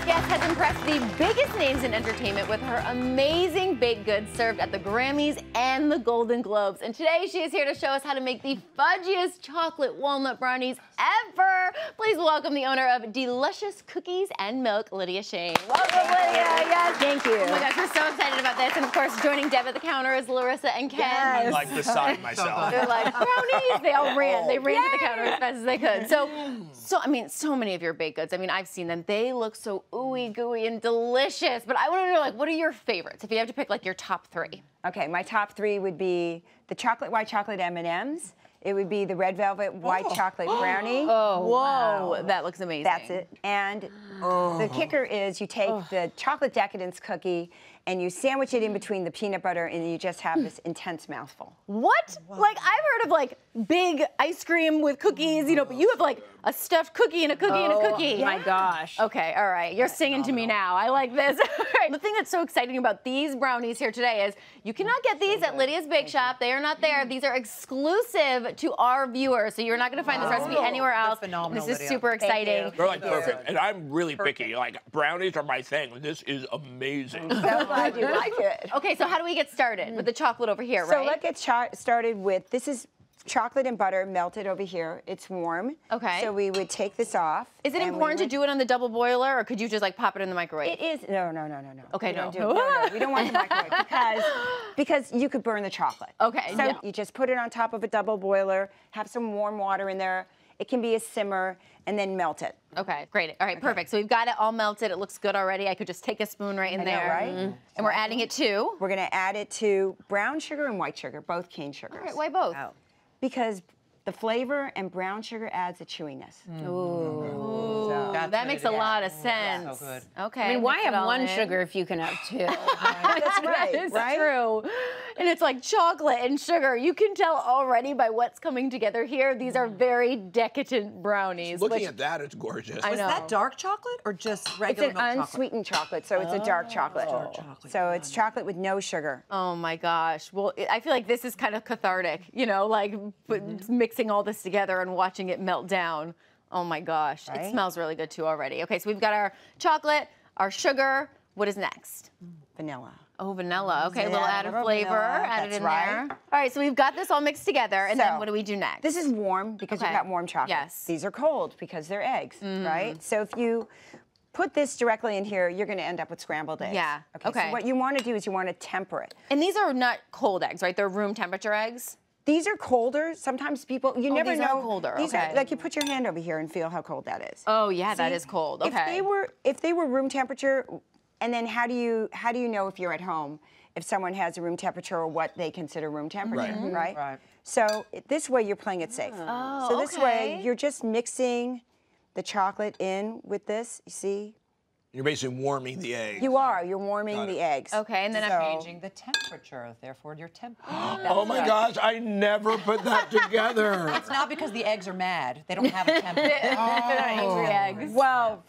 guest has impressed the biggest names in entertainment with her amazing baked goods served at the Grammys and the Golden Globes. And today she is here to show us how to make the fudgiest chocolate walnut brownies ever. Please welcome the owner of DeLuscious Cookies and Milk, Lydia Shayne. Welcome, Lydia. Yes. Thank you. Oh my gosh, we're so excited about this. And of course, joining Deb at the counter is Larissa and Ken. Yes. I'm like beside myself. They're like, brownies. They all ran. They ran to the counter as fast as they could. So I mean, so many of your baked goods. I mean, I've seen them. They look so ooey gooey and delicious. But I want to know, like, what are your favorites? If you have to pick, like, your top three. Okay, my top three would be the white chocolate M&Ms. It would be the red velvet white chocolate brownie. Oh, whoa, wow. that looks amazing. That's it. And the kicker is you take the chocolate decadence cookie and you sandwich it in between the peanut butter and you just have this intense mouthful. What? Wow. Like, I've heard of, like, big ice cream with cookies, you know, but you have, like, a stuffed cookie and a cookie and a cookie. Oh, my gosh. Okay, all right. You're singing to me now. I like this. All right. The thing that's so exciting about these brownies here today is you cannot get these at Lydia's Bake Shop. They are not there. These are exclusive to our viewers, so you're not going to find this recipe anywhere else. Phenomenal, this is Lydia. super exciting. They're like perfect, and I'm really picky. Like, brownies are my thing. This is amazing. So glad you like it. Okay, so how do we get started? With the chocolate over here, right? So let's get started with, this is chocolate and butter melted over here. It's warm. Okay. So we would take this off. Is it important to do it on the double boiler, or could you just, like, pop it in the microwave? It is, no. Okay, We no. no, we don't want the microwave because you could burn the chocolate. Okay, So yeah. you just put it on top of a double boiler, have some warm water in there. It can be a simmer, and then melt it. Okay, great. All right, perfect. So we've got it all melted. It looks good already. I could just take a spoon right in there. Right? And we're adding it to? We're gonna add it to brown sugar and white sugar, both cane sugars. All right, why both? Because the flavor and brown sugar adds a chewiness. Ooh. So. That makes a lot of sense. So good. Okay. I mean, why mix it have all one in. sugar if you can have two? That's right, That is right? true. And it's like chocolate and sugar. You can tell already by what's coming together here. These are very decadent brownies. Looking at that, it's gorgeous. I Was know. that dark chocolate or just It's regular an milk chocolate? unsweetened chocolate, so it's a dark chocolate. So it's chocolate with no sugar. Oh my gosh. Well, I feel like this is kind of cathartic, you know, like mixing all this together and watching it melt down. Oh my gosh. It Right? smells really good too already. Okay, so we've got our chocolate, our sugar. What is next? Vanilla. Oh, vanilla. Okay, a Yeah, little a added little flavor. vanilla, Added that's in right. there. All right, so we've got this all mixed together, and then So, what do we do next? This is warm because Okay. you've got warm chocolate. Yes. These are cold because they're eggs, right? So if you put this directly in here, you're going to end up with scrambled eggs. Yeah, okay. So what you want to do is you want to temper it. And these are not cold eggs, right? They're room temperature eggs? These are colder. Sometimes people, you never these know. are colder, These okay. are, like you put your hand over here and feel how cold that is. Oh, yeah, that See, is cold. Okay. If they were room temperature, and then how do you know if you're at home if someone has a room temperature or what they consider room temperature, right? Right. So this way you're playing it safe. Oh, So this way okay. you're just mixing the chocolate in with this. You see, You're basically warming the egg. you're warming Got it. the eggs. Okay, and then I'm So- Changing the temperature, therefore your temperature. Oh my gosh, I never put that together. It's not because the eggs are mad. They don't have a temperature. They're not angry eggs. Well,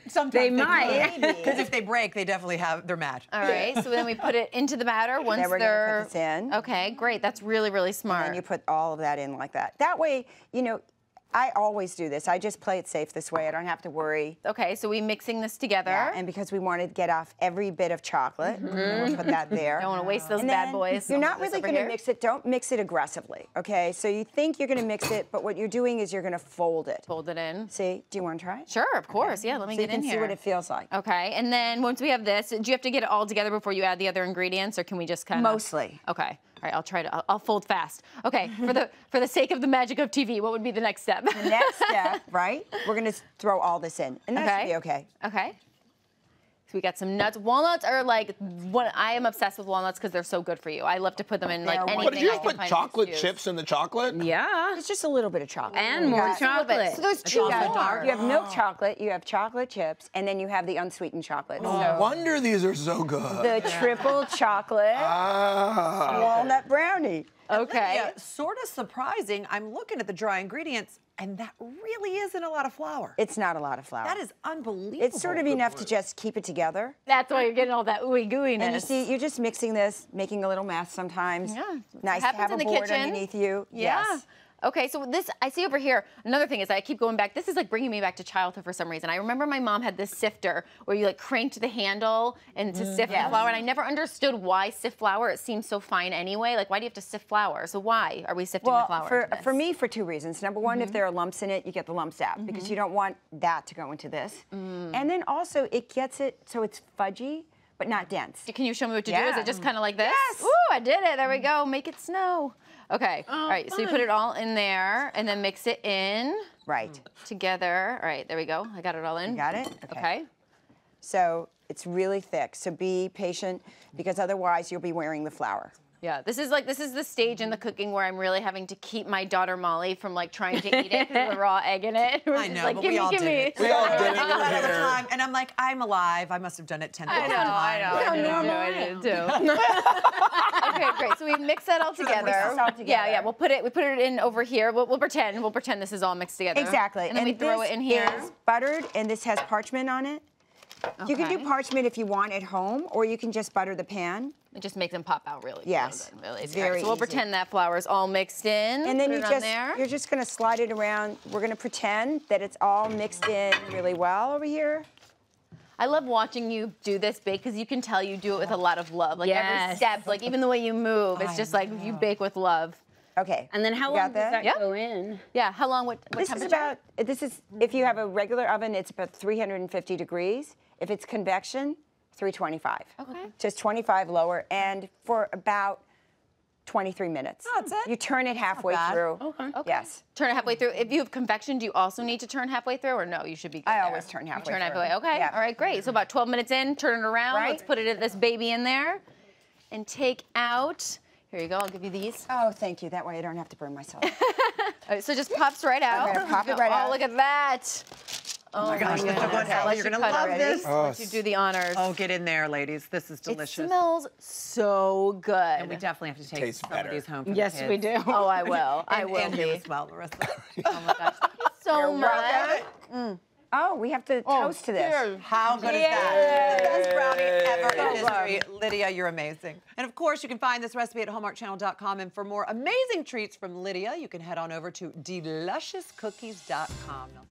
Sometimes They might. Because if they break, they definitely they're mad. All right, so then we put it into the batter once then we're they're... gonna put this in. Okay, great. That's really, really smart. And you put all of that in like that. That way, you know, I always do this. I just play it safe this way. I don't have to worry. Okay, so we mixing this together. Yeah, and because we want to get off every bit of chocolate, we'll put that there. Don't want to waste those And bad then boys. You're I'll not put this really over going to here. mix it. Don't mix it aggressively, okay? So you think you're going to mix it, but what you're doing is you're going to fold it. Fold it in. See? Do you want to try it? Sure, of course. Yeah, let me So you get in can here. see what it feels like. Okay, and then once we have this, do you have to get it all together before you add the other ingredients, or can we just kind of? Mostly. Okay. All right, I'll try to. I'll fold fast. Okay, for the sake of the magic of TV, what would be the next step? The next step, right? We're going to throw all this in, and that should be okay. Okay. So we got some nuts. Walnuts are like I am obsessed with walnuts because they're so good for you. I love to put them in like They're anything. But did you I can put find chocolate juice. chips in the chocolate? Yeah. It's just a little bit of chocolate. And more Just a little bit. chocolate. So there's two You have, more. you have milk chocolate, you have chocolate chips, and then you have the unsweetened chocolate. No So wonder these are so good. the triple chocolate Ah. walnut brownie. Okay. Yeah, sort of surprising. I'm looking at the dry ingredients, and that really isn't a lot of flour. It's not a lot of flour. That is unbelievable. It's sort of enough to just keep it together. That's why you're getting all that ooey gooiness. And you see, you're just mixing this, making a little mess sometimes. Yeah. Nice to Happens have in a the board kitchen. underneath you. Yeah. Yes. Okay, so this, I see over here, another thing is I keep going back, this is like bringing me back to childhood for some reason. I remember my mom had this sifter where you like cranked the handle and to sift the flour, and I never understood why sift flour. It seems so fine anyway. Like, why do you have to sift flour? So why are we sifting the flour? For me, for two reasons. Number one, if there are lumps in it, you get the lumps out because you don't want that to go into this. And then also, it gets it so it's fudgy, but not dense. Can you show me what to do? Is it just kind of like this? Yes. Ooh, I did it. There we go. Make it snow. Okay. All right. So you put it all in there and then mix it in. Right. Together. All right. There we go. I got it all in. You got it? Okay. So it's really thick. So be patient because otherwise you'll be wearing the flour. Yeah, this is the stage in the cooking where I'm really having to keep my daughter Molly from like trying to eat it because of the raw egg in it. I know, like, but give we me, all give did me. it. We all did it. I do that all the Here. time, and I'm like, I'm alive. I must have done it 10,000 times. I did too. Okay, great. So we mix that all together. Yeah. We put it in over here. We'll pretend this is all mixed together. Exactly. And then we throw it in here. This is buttered, and this has parchment on it. You can do parchment if you want at home, or you can just butter the pan. It just makes them pop out really. Yes. Really. Very So we'll easy. pretend that flour is all mixed in. And then put it on there. you're just going to slide it around. We're going to pretend that it's all mixed in really well over here. I love watching you do this bake because you can tell you do it with a lot of love. Like every step, like even the way you move, it's just like you bake with love. Okay. And then how long does that go in? Yeah, how long, what This temperature? if you have a regular oven, it's about 350 degrees. If it's convection, 325. Okay. Just 25 lower, and for about 23 minutes. Oh, that's it? You turn it halfway through. Okay. Yes. Turn it halfway through. If you have convection, do you also need to turn halfway through, or no? You should be good I there. always turn halfway You turn through. halfway. Okay. Yeah. All right. Great. So about 12 minutes in, turn it around. Right. Let's put this baby in there, and take out. Here you go. I'll give you these. Oh, thank you. That way I don't have to burn myself. All right, so it just pops right out. I'm gonna pop it right out. Oh, look at that. Oh my gosh, this is goodness. going Let You're you going to cut love it. this. Let you do the honors. Oh, get in there, ladies. This is It delicious. smells so good. And we definitely have to take Tastes some better. of these home for the Yes, we kids. do. Oh, I will. I will And you be. as well, Marissa. Oh my gosh. Thank you so much. Oh, we have to toast to this. How good is that? The best brownie ever in history. Lydia, you're amazing. And of course, you can find this recipe at hallmarkchannel.com. And for more amazing treats from Lydia, you can head on over to DeLusciousCookies.com.